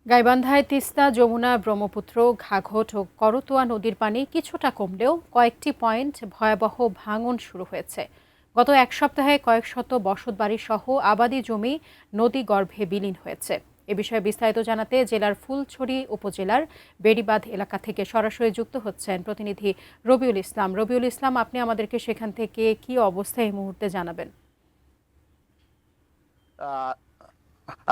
গাইবান্ধায় তিস্তা, যমুনা, ব্রহ্মপুত্র, ঘাঘট ও করতোয়া নদীর পানি কিছুটা কমলেও কয়েকটি পয়েন্ট ভয়াবহ ভাঙন শুরু হয়েছে। গত এক সপ্তাহে কয়েক শত বসতবাড়ি সহ আবাদি জমি নদী গর্ভে বিলীন হয়েছে। এ বিষয়ে বিস্তারিত জানাতে জেলার ফুলছড়ি উপজেলার বেড়িবাঁধ এলাকা থেকে সরাসরি যুক্ত হচ্ছেন প্রতিনিধি রবিউল ইসলাম। রবিউল ইসলাম, আপনি আমাদেরকে সেখান থেকে কি অবস্থা এই মুহূর্তে জানাবেন?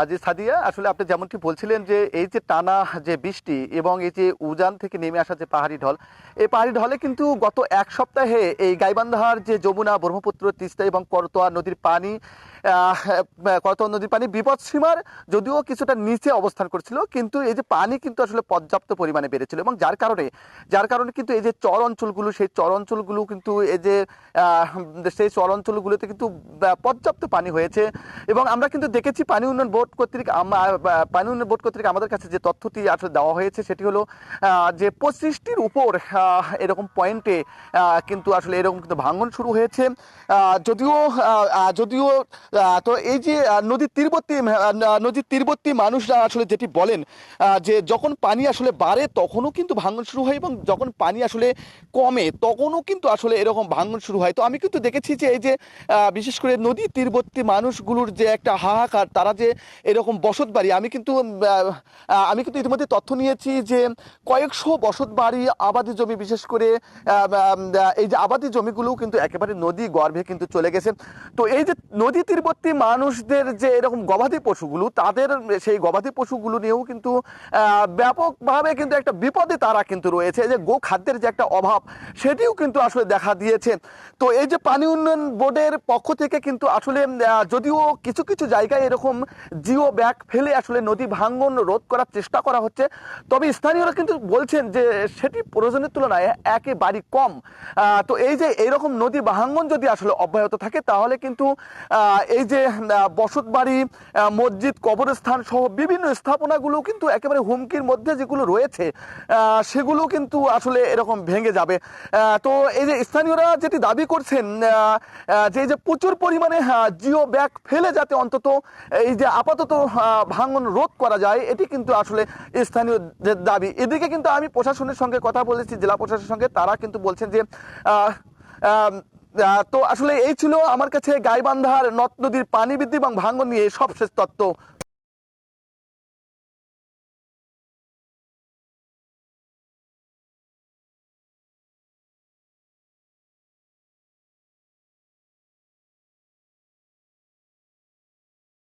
জি সাদিয়া, আসলে আপনি যেমনটি বলছিলেন যে এই যে টানা যে বৃষ্টি এবং এই যে উজান থেকে নেমে আসা যে পাহাড়ি ঢল, এই পাহাড়ি ঢলে কিন্তু গত এক সপ্তাহে এই গাইবান্ধার যে যমুনা, ব্রহ্মপুত্র, তিস্তা এবং করতোয়া নদীর পানি করতোয়া নদীর পানি বিপদসীমার যদিও কিছুটা নিচে অবস্থান করছিল, কিন্তু এই যে পানি কিন্তু আসলে পর্যাপ্ত পরিমাণে বেড়েছিল এবং যার কারণে কিন্তু এই যে চর অঞ্চলগুলো, সেই চর অঞ্চলগুলো কিন্তু এই যে সেই চর অঞ্চলগুলোতে কিন্তু পর্যাপ্ত পানি হয়েছে। এবং আমরা কিন্তু দেখেছি পানি উন্নয়ন বোর্ড কর্তৃক আমাদের কাছে যে তথ্যটি আসলে দেওয়া হয়েছে সেটি হলো যে 25টির উপর এরকম পয়েন্টে কিন্তু আসলে এরকম কিন্তু ভাঙন শুরু হয়েছে। যদিও যদিও তো এই যে নদীর তীরবর্তী মানুষরা আসলে যেটি বলেন যে যখন পানি আসলে বাড়ে তখনও কিন্তু ভাঙন শুরু হয় এবং যখন পানি আসলে কমে তখনও কিন্তু আসলে এরকম ভাঙন শুরু হয়। তো আমি কিন্তু দেখেছি যে এই যে বিশেষ করে নদী তীরবর্তী মানুষগুলোর যে একটা হাহাকার, তারা যে এরকম বসত বাড়ি, আমি কিন্তু ইতিমধ্যে তথ্য নিয়েছি যে কয়েকশো বসত বাড়ি, আবাদি জমি, বিশেষ করে এই যে আবাদি জমিগুলো কিন্তু একেবারে নদী গর্ভে কিন্তু চলে গেছে। তো এই যে নদী তীরবর্তী মানুষদের যে এরকম গবাদি পশুগুলো, তাদের সেই গবাদি পশুগুলো নিয়েও কিন্তু ব্যাপকভাবে কিন্তু একটা বিপদে তারা কিন্তু রয়েছে। এই যে গো খাদ্যের যে একটা অভাব, সেটিও কিন্তু আসলে দেখা দিয়েছে। তো এই যে পানি উন্নয়ন বোর্ডের পক্ষ থেকে কিন্তু আসলে যদিও কিছু কিছু জায়গায় এরকম জিও ব্যাগ ফেলে আসলে নদী ভাঙ্গন রোধ করার চেষ্টা করা হচ্ছে, তবে স্থানীয়রা কিন্তু বলছেন যে সেটি প্রয়োজনের তুলনায় একেবারেই কম। তো এই যে এইরকম নদী ভাঙ্গন যদি আসলে অব্যাহত থাকে তাহলে কিন্তু এই যে বসত বাড়ি, মসজিদ, কবরস্থান সহ বিভিন্ন স্থাপনাগুলো কিন্তু একেবারে হুমকির মধ্যে যেগুলো রয়েছে সেগুলো কিন্তু আসলে এরকম ভেঙে যাবে। তো এই যে স্থানীয়রা যেটি দাবি করছেন যে যে প্রচুর পরিমাণে জিও ব্যাগ ফেলে যাতে অন্তত এই যে আপাতত ভাঙন রোধ করা যায়, এটি কিন্তু আসলে স্থানীয় যে দাবি। এদিকে কিন্তু আমি প্রশাসনের সঙ্গে কথা বলেছি, জেলা প্রশাসনের সঙ্গে, তারা কিন্তু বলছেন যে তো আসলে এই ছিল আমার কাছে গাইবান্ধার নদ নদীর পানি বৃদ্ধি এবং ভাঙন নিয়ে সবশেষ তথ্য।